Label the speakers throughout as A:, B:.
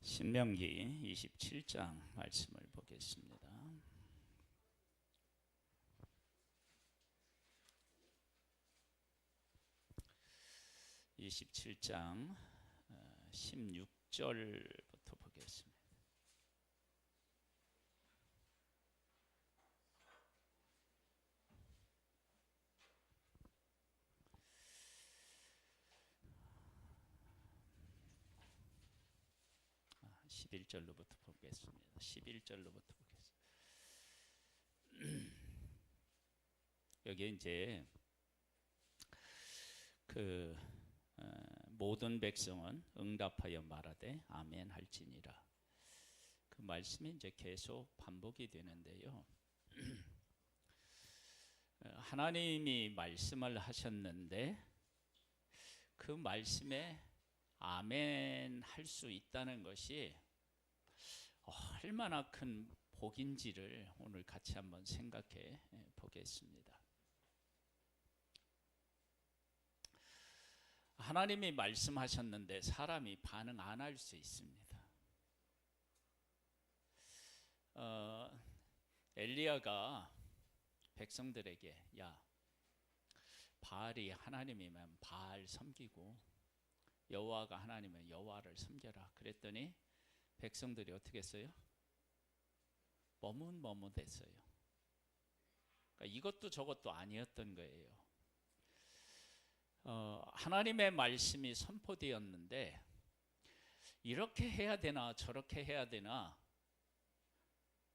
A: 신명기 27장 말씀을 보겠습니다. (27장) 16절부터 보겠습니다. (11절로부터) 보겠습니다. 11절로부터 보겠습니다. 여기 이제 모든 백성은 응답하여 말하되 아멘 할지니라. 그 말씀이 이제 계속 반복이 되는데요. 하나님이 말씀을 하셨는데 그 말씀에 아멘 할 수 있다는 것이 얼마나 큰 복인지를 오늘 같이 한번 생각해 보겠습니다. 하나님이 말씀하셨는데 사람이 반응 안 할 수 있습니다. 엘리야가 백성들에게 야, 바알이 하나님이면 바알 섬기고 여호와가 하나님이면 여호와를 섬겨라 그랬더니 백성들이 어떻게 했어요? 머뭇머뭇했어요. 그러니까 이것도 저것도 아니었던 거예요. 하나님의 말씀이 선포되었는데 이렇게 해야 되나 저렇게 해야 되나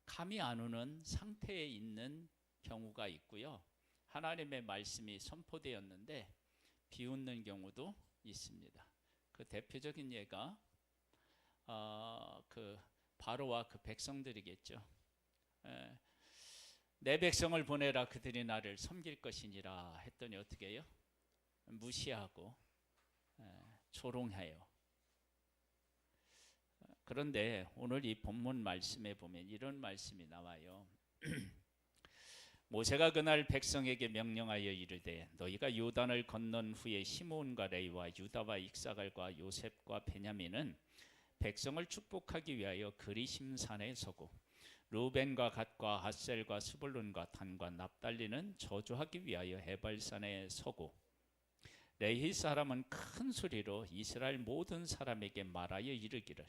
A: 감이 안 오는 상태에 있는 경우가 있고요. 하나님의 말씀이 선포되었는데 비웃는 경우도 있습니다. 그 대표적인 예가 바로와 그 백성들이겠죠. 내 백성을 보내라 그들이 나를 섬길 것이니라 했더니 어떻게 해요? 무시하고 조롱해요. 그런데 오늘 이 본문 말씀에 보면 이런 말씀이 나와요. 모세가 그날 백성에게 명령하여 이르되 너희가 요단을 건넌 후에 시므온과 레위와 유다와 익사갈과 요셉과 베냐민은 백성을 축복하기 위하여 그리심산에 서고 루벤과 갓과 핫셀과 스불룬과 단과 납달리는 저주하기 위하여 해발산에 서고 레위 사람은 큰 소리로 이스라엘 모든 사람에게 말하여 이르기를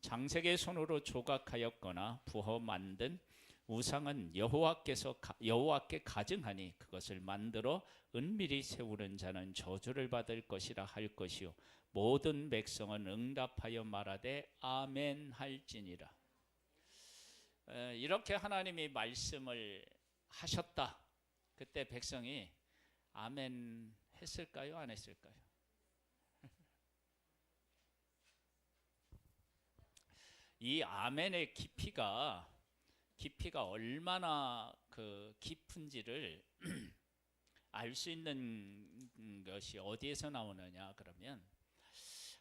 A: 장색의 손으로 조각하였거나 부어 만든 우상은 여호와께 가증하니 그것을 만들어 은밀히 세우는 자는 저주를 받을 것이라 할 것이요 모든 백성은 응답하여 말하되 아멘 할지니라. 이렇게 하나님이 말씀을 하셨다. 그때 백성이 아멘 했을까요? 안 했을까요? 이 아멘의 깊이가 얼마나 깊은지를 알 수 있는 것이 어디에서 나오느냐 그러면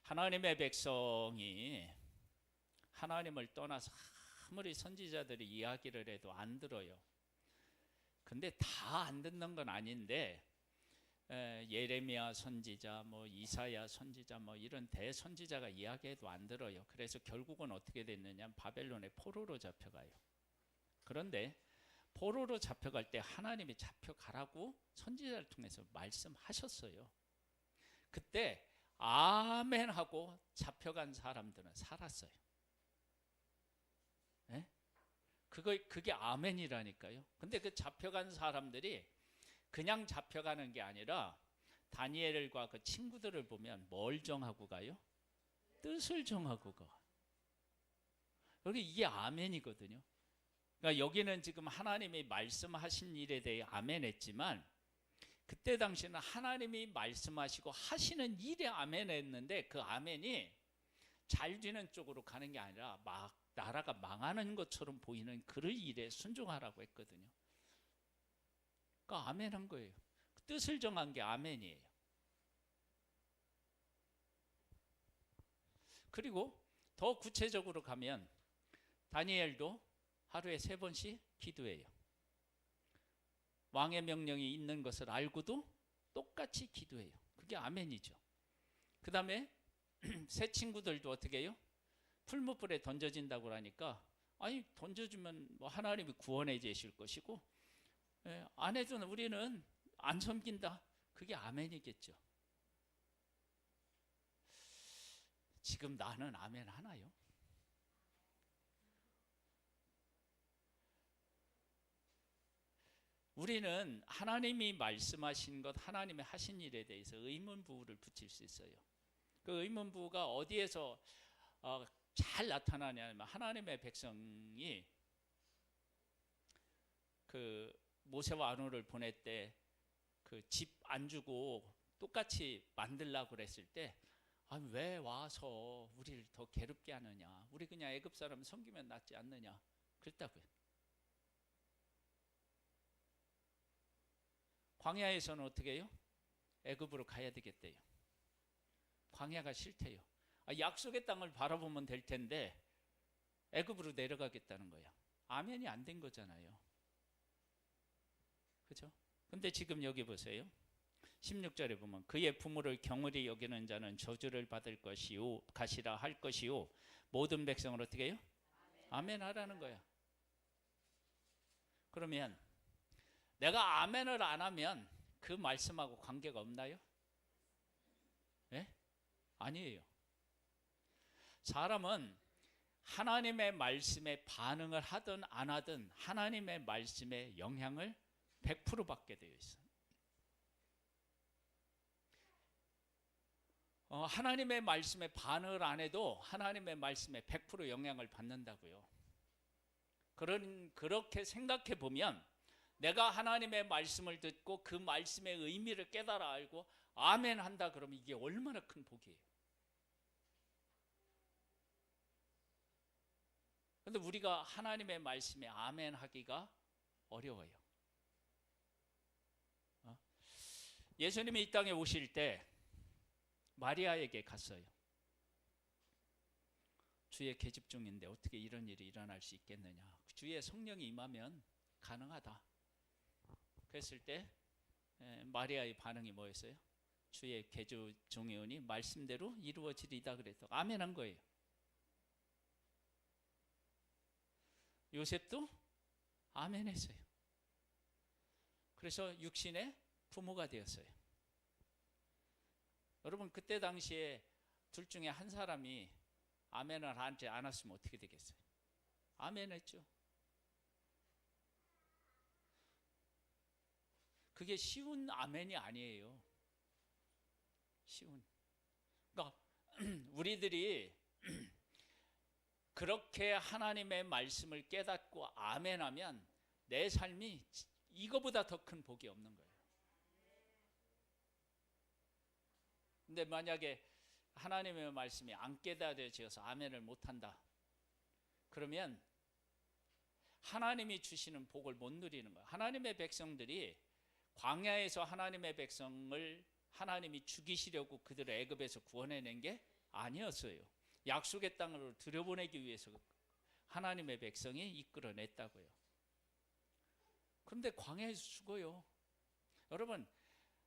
A: 하나님의 백성이 하나님을 떠나서 아무리 선지자들이 이야기를 해도 안 들어요. 근데 다 안 듣는 건 아닌데 예레미야 선지자, 이사야 선지자, 이런 대선지자가 이야기해도 안 들어요. 그래서 결국은 어떻게 됐느냐? 바벨론의 포로로 잡혀가요. 그런데 포로로 잡혀갈 때 하나님이 잡혀가라고 선지자를 통해서 말씀하셨어요. 그때 아멘 하고 잡혀간 사람들은 살았어요. 네? 그게 아멘이라니까요. 근데 그 잡혀간 사람들이 그냥 잡혀가는 게 아니라 다니엘과 그 친구들을 보면 뭘 정하고 가요? 뜻을 정하고 가. 여기 이게 아멘이거든요. 그러니까 여기는 지금 하나님이 말씀하신 일에 대해 아멘 했지만 그때 당시는 하나님이 말씀하시고 하시는 일에 아멘 했는데 그 아멘이 잘 되는 쪽으로 가는 게 아니라 막 나라가 망하는 것처럼 보이는 그 일에 순종하라고 했거든요. 그러니까 아멘 한 거예요. 뜻을 정한 게 아멘이에요. 그리고 더 구체적으로 가면 다니엘도 하루에 3번씩 기도해요. 왕의 명령이 있는 것을 알고도 똑같이 기도해요. 그게 아멘이죠. 그 다음에 새 친구들도 어떻게 해요? 풀무불에 던져진다고 하니까 아니 던져주면 뭐 하나님이 구원해 주실 것이고 안 해주는 우리는 안 섬긴다. 그게 아멘이겠죠. 지금 나는 아멘 하나요? 우리는 하나님이 말씀하신 것, 하나님이 하신 일에 대해서 의문부호를 붙일 수 있어요. 그 의문부호가 어디에서 잘 나타나냐면 하나님의 백성이 그 모세와 아론을 보낼 때 그 집 안 주고 똑같이 만들라고 그랬을 때 왜 와서 우리를 더 괴롭게 하느냐, 우리 그냥 애굽 사람 섬기면 낫지 않느냐 그랬다고요. 광야에서는 어떻게 해요? 애굽으로 가야 되겠대요. 광야가 싫대요. 약속의 땅을 바라보면 될 텐데 애굽으로 내려가겠다는 거야. 아멘이 안 된 거잖아요. 그죠? 근데 지금 여기 보세요. 16절에 보면 그의 부모를 경홀히 여기는 자는 저주를 받을 것이요 가시라 할 것이요 모든 백성을 어떻게 해요? 아멘 하라는 거야. 그러면 내가 아멘을 안 하면 그 말씀하고 관계가 없나요? 네? 아니에요. 사람은 하나님의 말씀에 반응을 하든 안 하든 하나님의 말씀에 영향을 100% 받게 되어 있어요. 하나님의 말씀에 반응을 안 해도 하나님의 말씀에 100% 영향을 받는다고요. 그렇게 생각해 보면 내가 하나님의 말씀을 듣고 그 말씀의 의미를 깨달아 알고 아멘 한다 그러면 이게 얼마나 큰 복이에요. 그런데 우리가 하나님의 말씀에 아멘 하기가 어려워요. 예수님이 이 땅에 오실 때 마리아에게 갔어요. 주의 계집 중인데 어떻게 이런 일이 일어날 수 있겠느냐. 주의 성령이 임하면 가능하다. 그랬을 때 마리아의 반응이 뭐였어요? 주의 계집 중이오니 말씀대로 이루어지리다 그랬다. 아멘한 거예요. 요셉도 아멘했어요. 그래서 육신의 부모가 되었어요. 여러분 그때 당시에 둘 중에 한 사람이 아멘을 하지 않았으면 어떻게 되겠어요? 아멘했죠. 그게 쉬운 아멘이 아니에요. 쉬운. 그러니까 우리들이 그렇게 하나님의 말씀을 깨닫고 아멘하면 내 삶이 이거보다 더 큰 복이 없는 거예요. 근데 만약에 하나님의 말씀이 안 깨달아져서 아멘을 못한다. 그러면 하나님이 주시는 복을 못 누리는 거예요. 하나님의 백성들이 광야에서 하나님의 백성을 하나님이 죽이시려고 그들을 애굽에서 구원해낸 게 아니었어요. 약속의 땅으로 들여보내기 위해서 하나님의 백성이 이끌어냈다고요. 그런데 광야에서 죽어요. 여러분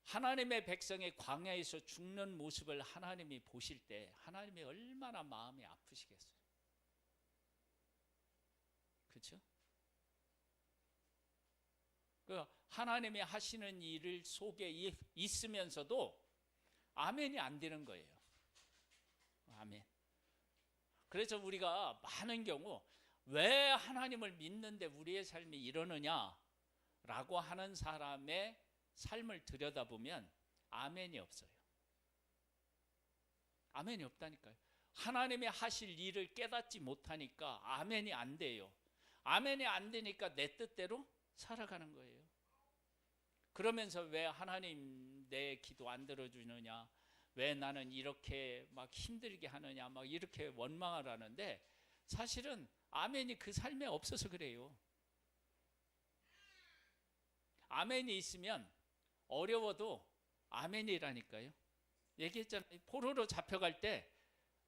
A: 하나님의 백성이 광야에서 죽는 모습을 하나님이 보실 때 하나님이 얼마나 마음이 아프시겠어요. 그렇죠? 그 하나님이 하시는 일을 속에 있으면서도 아멘이 안 되는 거예요. 아멘. 그래서 우리가 많은 경우 왜 하나님을 믿는데 우리의 삶이 이러느냐라고 하는 사람의 삶을 들여다보면 아멘이 없어요. 아멘이 없다니까요. 하나님이 하실 일을 깨닫지 못하니까 아멘이 안 돼요. 아멘이 안 되니까 내 뜻대로 살아가는 거예요. 그러면서 왜 하나님 내 기도 안 들어주느냐, 왜 나는 이렇게 막 힘들게 하느냐, 막 이렇게 원망을 하는데 사실은 아멘이 그 삶에 없어서 그래요. 아멘이 있으면 어려워도 아멘이라니까요. 얘기했잖아요. 포로로 잡혀갈 때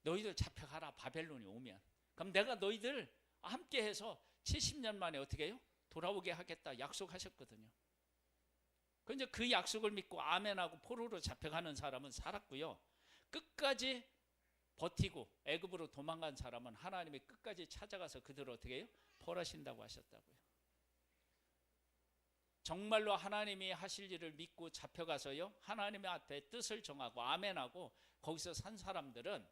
A: 너희들 잡혀가라 바벨론이 오면. 그럼 내가 너희들 함께 해서 70년 만에 어떻게 해요? 돌아오게 하겠다 약속하셨거든요. 그런데 그 약속을 믿고 아멘하고 포로로 잡혀가는 사람은 살았고요. 끝까지 버티고 애굽으로 도망간 사람은 하나님이 끝까지 찾아가서 그들을 어떻게 해요? 벌하신다고 하셨다고요. 정말로 하나님이 하실 일을 믿고 잡혀가서요, 하나님의 앞에 뜻을 정하고 아멘하고 거기서 산 사람들은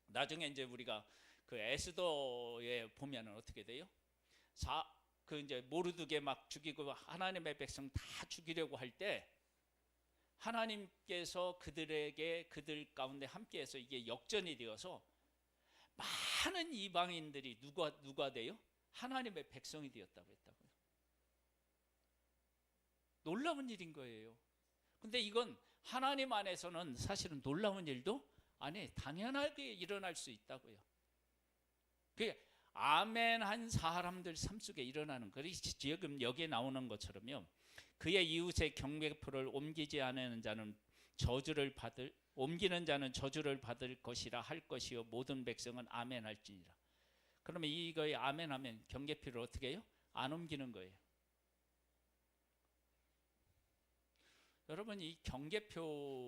A: 나중에 이제 우리가 그 에스더에 보면은 어떻게 돼요? 그 이제 모르드게 막 죽이고 하나님의 백성 다 죽이려고 할 때 하나님께서 그들 가운데 함께해서 이게 역전이 되어서 많은 이방인들이 누가 돼요? 하나님의 백성이 되었다고 했다고요. 놀라운 일인 거예요. 근데 이건 하나님 안에서는 사실은 놀라운 일도 아니, 당연하게 일어날 수 있다고요. 그게 아멘한 사람들 삶 속에 일어나는 거예요. 지금 여기에 나오는 것처럼요, 그의 이웃의 경계표를 옮기지 않는 자는 옮기는 자는 저주를 받을 것이라 할 것이요 모든 백성은 아멘할지니라. 그러면 이거에 아멘하면 경계표를 어떻게 해요? 안 옮기는 거예요. 여러분, 이 경계표는요,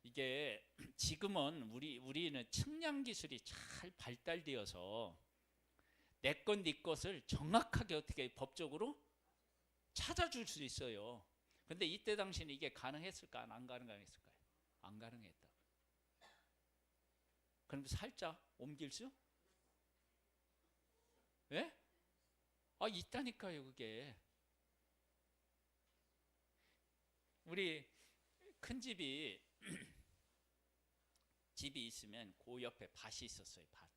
A: 이게 지금은 우리는 측량 기술이 잘 발달되어서 내 것 네 것을 정확하게 어떻게 법적으로 찾아줄 수 있어요. 근데 이때 당시는 이게 가능했을까? 안 가능했을까요? 안 가능했다. 그럼 살짝 옮길 수? 예? 있다니까요, 그게. 우리 큰 집이 있으면 그 옆에 밭이 있었어요. 밭.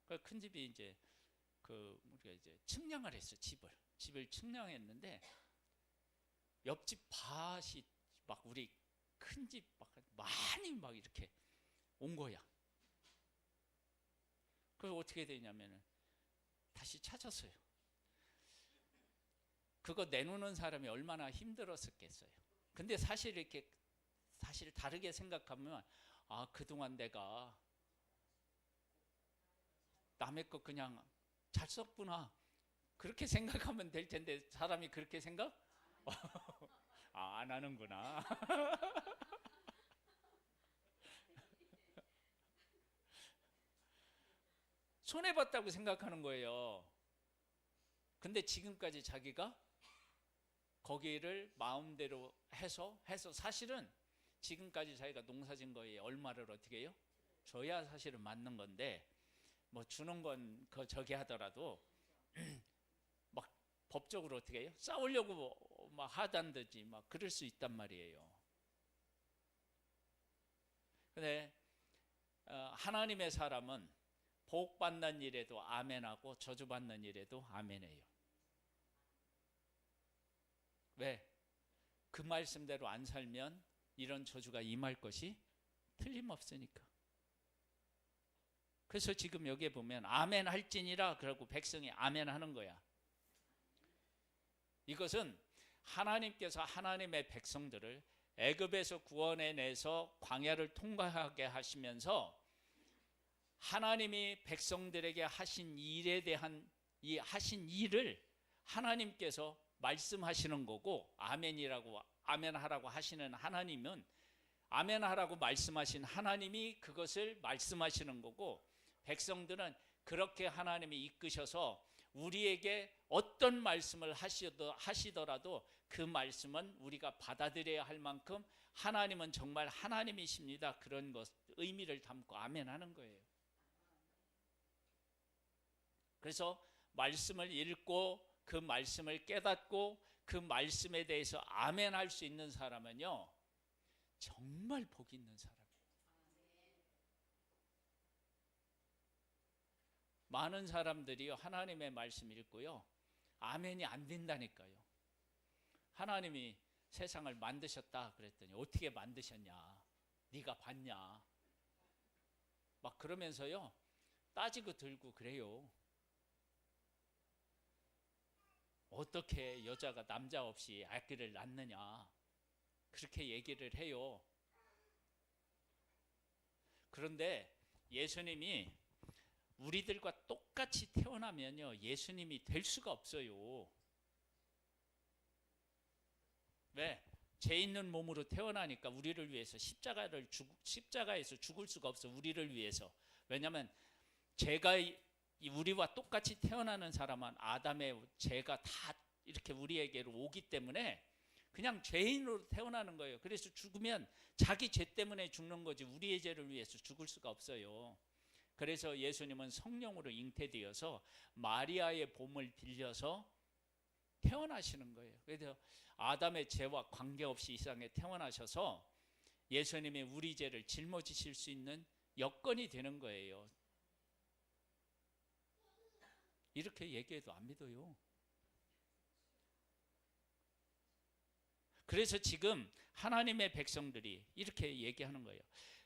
A: 그 큰 집이 이제 우리가 이제 측량을 했어. 집을 측량했는데 옆집 밭이 막 우리 큰 집 막 많이 막 이렇게 온 거야. 그래서 어떻게 되냐면은 다시 찾았어요. 그거 내놓는 사람이 얼마나 힘들었었겠어요. 근데 사실 다르게 생각하면 그동안 내가 남의 거 그냥 잘 썼구나, 그렇게 생각하면 될 텐데 사람이 그렇게 생각? 안 하는구나. 손해봤다고 생각하는 거예요. 근데 지금까지 자기가 거기를 마음대로 해서 사실은 지금까지 자기가 농사진 거에 얼마를 어떻게 해요? 줘야 사실은 맞는 건데, 뭐 주는 건 저기 하더라도 막 법적으로 어떻게 해요? 싸우려고 막 하단듯이 막 그럴 수 있단 말이에요. 근데 하나님의 사람은 복 받는 일에도 아멘하고 저주 받는 일에도 아멘해요. 왜? 그 말씀대로 안 살면 이런 저주가 임할 것이 틀림없으니까. 그래서 지금 여기에 보면 아멘 할지니라 그러고 백성이 아멘 하는 거야. 이것은 하나님께서 하나님의 백성들을 애굽에서 구원해내서 광야를 통과하게 하시면서 하나님이 백성들에게 하신 일에 대한 이 하신 일을 하나님께서 말씀하시는 거고, 아멘하라고 하시는 하나님은 아멘하라고 말씀하신 하나님이 그것을 말씀하시는 거고, 백성들은 그렇게 하나님이 이끄셔서 우리에게 어떤 말씀을 하시더라도 그 말씀은 우리가 받아들여야 할 만큼 하나님은 정말 하나님이십니다, 그런 것 의미를 담고 아멘하는 거예요. 그래서 말씀을 읽고 그 말씀을 깨닫고 그 말씀에 대해서 아멘할 수 있는 사람은요, 정말 복 있는 사람이에요. 많은 사람들이요, 하나님의 말씀 읽고요, 아멘이 안 된다니까요. 하나님이 세상을 만드셨다 그랬더니 어떻게 만드셨냐, 네가 봤냐, 막 그러면서요 따지고 들고 그래요. 어떻게 여자가 남자 없이 아기를 낳느냐, 그렇게 얘기를 해요. 그런데 예수님이 우리들과 똑같이 태어나면요, 예수님이 될 수가 없어요. 왜? 죄 있는 몸으로 태어나니까 우리를 위해서 십자가에서 죽을 수가 없어. 우리를 위해서. 왜냐하면 죄가 우리와 똑같이 태어나는 사람은 아담의 죄가 다 이렇게 우리에게로 오기 때문에 그냥 죄인으로 태어나는 거예요. 그래서 죽으면 자기 죄 때문에 죽는 거지 우리의 죄를 위해서 죽을 수가 없어요. 그래서 예수님은 성령으로 잉태되어서 마리아의 몸을 빌려서 태어나시는 거예요. 그래서 아담의 죄와 관계없이 이 세상에 태어나셔서 예수님이 우리 죄를 짊어지실 수 있는 여건이 되는 거예요. 이렇게 얘기해도 안 믿어요. 그래서 지금 하나님의 백성들이 이렇게 얘기하는 거예요.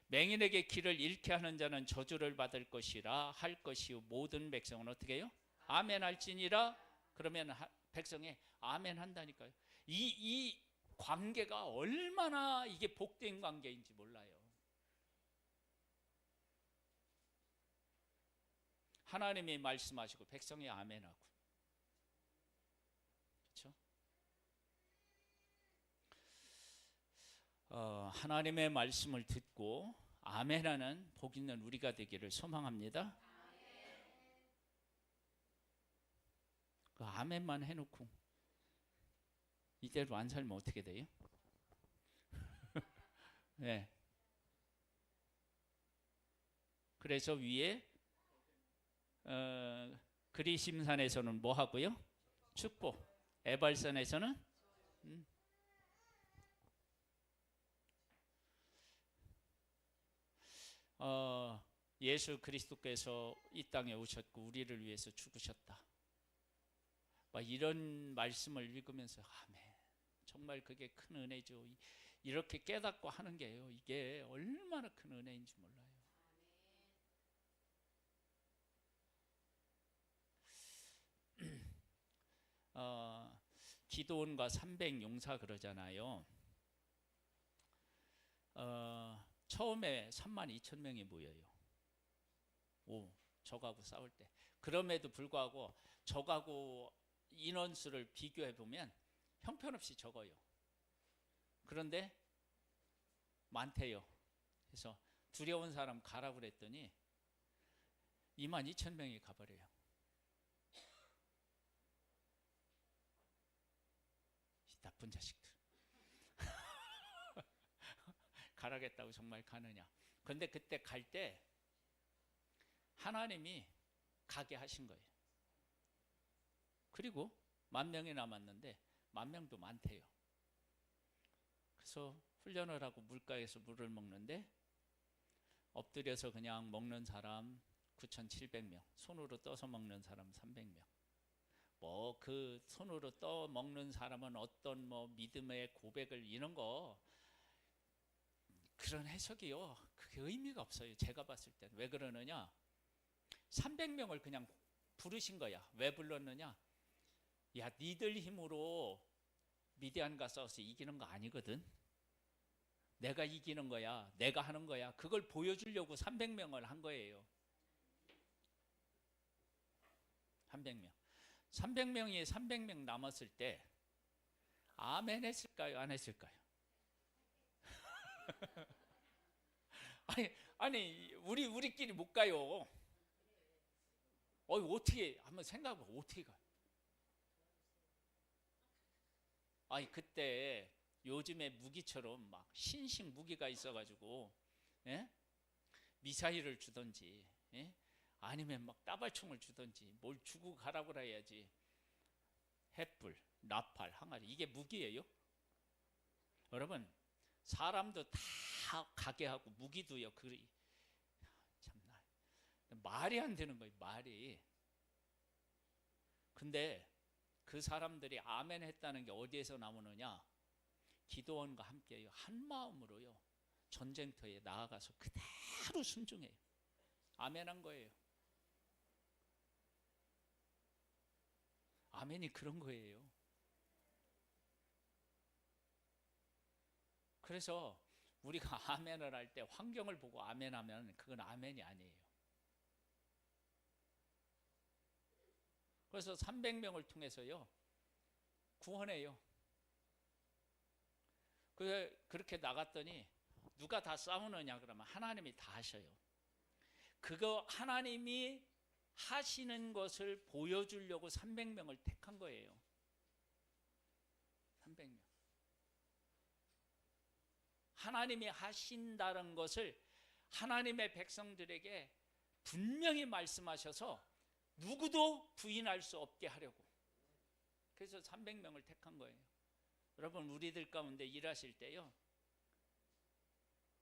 A: 맹인에게 길을 잃게 하는 자는 저주를 받을 것이라 할 것이요 모든 백성은 어떻게 해요? 아멘 할지니라. 그러면 백성이 아멘 한다니까요. 이 관계가 얼마나 이게 복된 관계인지 몰라요. 하나님이 말씀하시고 백성이 아멘하고, 그렇죠? 하나님의 말씀을 듣고 아멘하는 복 있는 우리가 되기를 소망합니다. 그 아멘만 해놓고 이대로 안 살면 어떻게 돼요? 네. 그래서 위에 그리심산에서는 뭐 하고요? 축복. 에발산에서는 예수 그리스도께서 이 땅에 오셨고 우리를 위해서 죽으셨다. 이런 말씀을 읽으면서 아멘. 정말 그게 큰 은혜죠. 이렇게 깨닫고 하는 게요. 이게 얼마나 큰 은혜인지 몰라요. 기도원과 300용사 그러잖아요. 처음에 32,000명이 모여요. 적하고 싸울 때. 그럼에도 불구하고 적하고 인원수를 비교해 보면 형편없이 적어요. 그런데 많대요. 그래서 두려운 사람 가라고 그랬더니 22,000명이 가버려요. 이 나쁜 자식들. 가라겠다고 정말 가느냐. 그런데 그때 갈 때 하나님이 가게 하신 거예요. 그리고 10,000명이 남았는데 10,000명도 많대요. 그래서 훈련을 하고 물가에서 물을 먹는데 엎드려서 그냥 먹는 사람 9,700명, 손으로 떠서 먹는 사람 300명. 그 손으로 떠 먹는 사람은 어떤 믿음의 고백을 이런 거 그런 해석이요. 그게 의미가 없어요. 제가 봤을 땐. 왜 그러느냐? 300명을 그냥 부르신 거야. 왜 불렀느냐? 야, 니들 힘으로 미디안과 싸워서 이기는 거 아니거든. 내가 이기는 거야. 내가 하는 거야. 그걸 보여주려고 300명을 한 거예요. 300명. 300명이 300명 남았을 때 아멘 했을까요? 안 했을까요? 아니 우리끼리 못 가요. 어떻게 한번 생각해봐. 어떻게 가요? 그때 요즘에 무기처럼 막 신식 무기가 있어가지고 미사일을 주던지 아니면 막 따발총을 주던지 뭘 주고 가라고 해야지. 햇불, 나팔, 항아리 이게 무기예요? 여러분 사람도 다 가게 하고 무기도요. 참나 말이 안 되는 거예요. 말이. 근데 그 사람들이 아멘 했다는 게 어디에서 나오느냐? 기도원과 함께요. 한 마음으로요. 전쟁터에 나아가서 그대로 순종해요. 아멘한 거예요. 아멘이 그런 거예요. 그래서 우리가 아멘을 할 때 환경을 보고 아멘하면 그건 아멘이 아니에요. 그래서 300명을 통해서요 구원해요. 그렇게 나갔더니 누가 다 싸우느냐 그러면 하나님이 다 하셔요. 그거 하나님이 하시는 것을 보여주려고 300명을 택한 거예요. 300명. 하나님이 하신다는 것을 하나님의 백성들에게 분명히 말씀하셔서 누구도 부인할 수 없게 하려고. 그래서 300명을 택한 거예요. 여러분, 우리들 가운데 일하실 때요,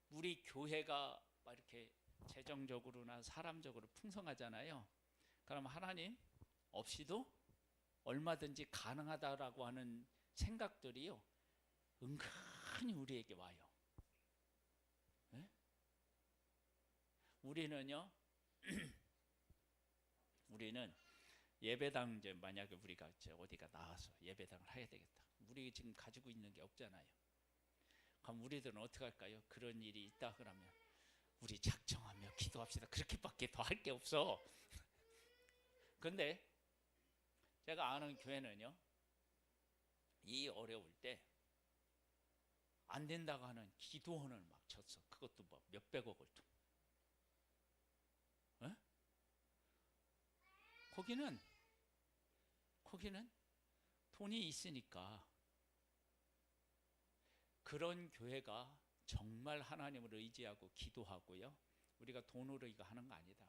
A: 우리 교회가 막 이렇게 재정적으로나 사람적으로 풍성하잖아요. 그럼 하나님 없이도 얼마든지 가능하다라고 하는 생각들이요, 은근히 우리에게 와요. 네? 우리는요 우리는 예배당, 이제 만약에 우리가 어디가 나와서 예배당을 해야 되겠다. 우리 지금 가지고 있는 게 없잖아요. 그럼 우리들은 어떻게 할까요? 그런 일이 있다 그러면 우리 작정하며 기도합시다. 그렇게밖에 더 할 게 없어. 근데 제가 아는 교회는요, 이 어려울 때 안 된다고 하는 기도원을 막 쳤어. 그것도 뭐 몇백억을 통. 어? 거기는 돈이 있으니까. 그런 교회가 정말 하나님을 의지하고 기도하고요, 우리가 돈으로 이거 하는 거 아니다,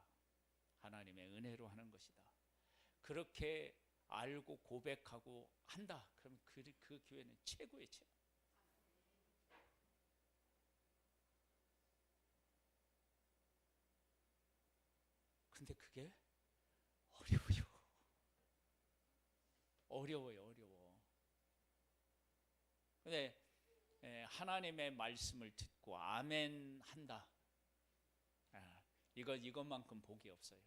A: 하나님의 은혜로 하는 것이다, 그렇게 알고 고백하고 한다. 그럼 그 교회는 최고의 최고. 근데 그게 어려워요. 근데 하나님의 말씀을 듣고 아멘 한다, 이것만큼 복이 없어요.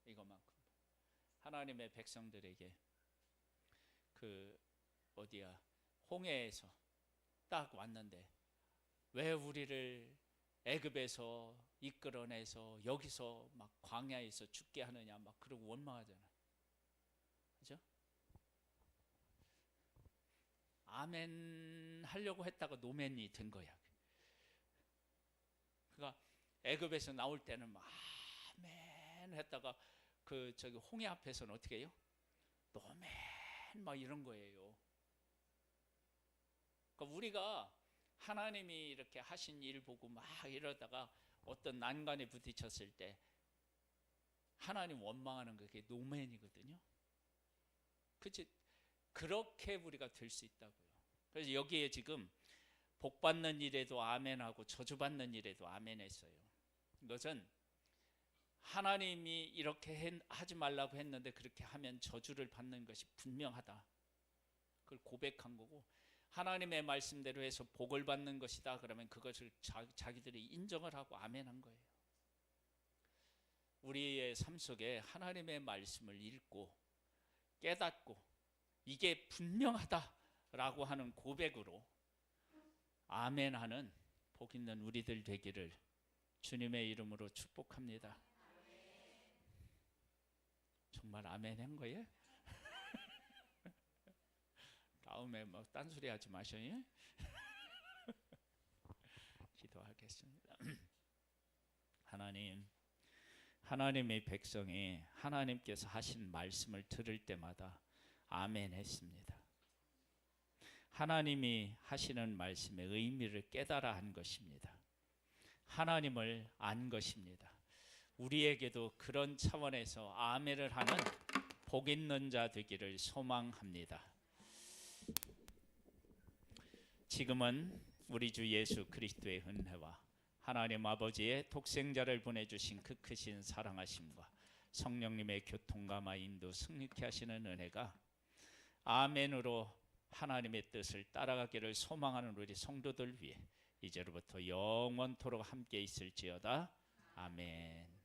A: 이것만큼. 하나님의 백성들에게 홍해에서 딱 왔는데 왜 우리를 애굽에서 이끌어내서 여기서 막 광야에서 죽게 하느냐, 막 그러고 원망하잖아요. 그죠? 아멘 하려고 했다가 노멘이 된 거야. 그러니까 애굽에서 나올 때는 막 아멘 했다가 홍해 앞에서는 어떻게 해요? 노멘 막 이런 거예요. 그러니까 우리가 하나님이 이렇게 하신 일 보고 막 이러다가 어떤 난관에 부딪혔을 때 하나님 원망하는 거, 그게 노멘이거든요. 그치? 그렇게 우리가 될 수 있다고요. 그래서 여기에 지금 복 받는 일에도 아멘하고 저주 받는 일에도 아멘 했어요. 이것은 하나님이 이렇게 하지 말라고 했는데 그렇게 하면 저주를 받는 것이 분명하다, 그걸 고백한 거고, 하나님의 말씀대로 해서 복을 받는 것이다 그러면 그것을 자기들이 인정을 하고 아멘한 거예요. 우리의 삶 속에 하나님의 말씀을 읽고 깨닫고 이게 분명하다라고 하는 고백으로 아멘하는 복 있는 우리들 되기를 주님의 이름으로 축복합니다. 정말 아멘한 거예요? 다음에 뭐 딴소리 하지 마셔요. 기도하겠습니다. 하나님의 백성이 하나님께서 하신 말씀을 들을 때마다 아멘 했습니다. 하나님이 하시는 말씀의 의미를 깨달아 한 것입니다. 하나님을 안 것입니다. 우리에게도 그런 차원에서 아멘을 하는 복 있는 자 되기를 소망합니다. 지금은 우리 주 예수 그리스도의 은혜와 하나님 아버지의 독생자를 보내주신 그 크신 사랑하심과 성령님의 교통감화 인도 승리케 하시는 은혜가 아멘으로 하나님의 뜻을 따라가기를 소망하는 우리 성도들 위해 이제로부터 영원토록 함께 있을지어다. 아멘.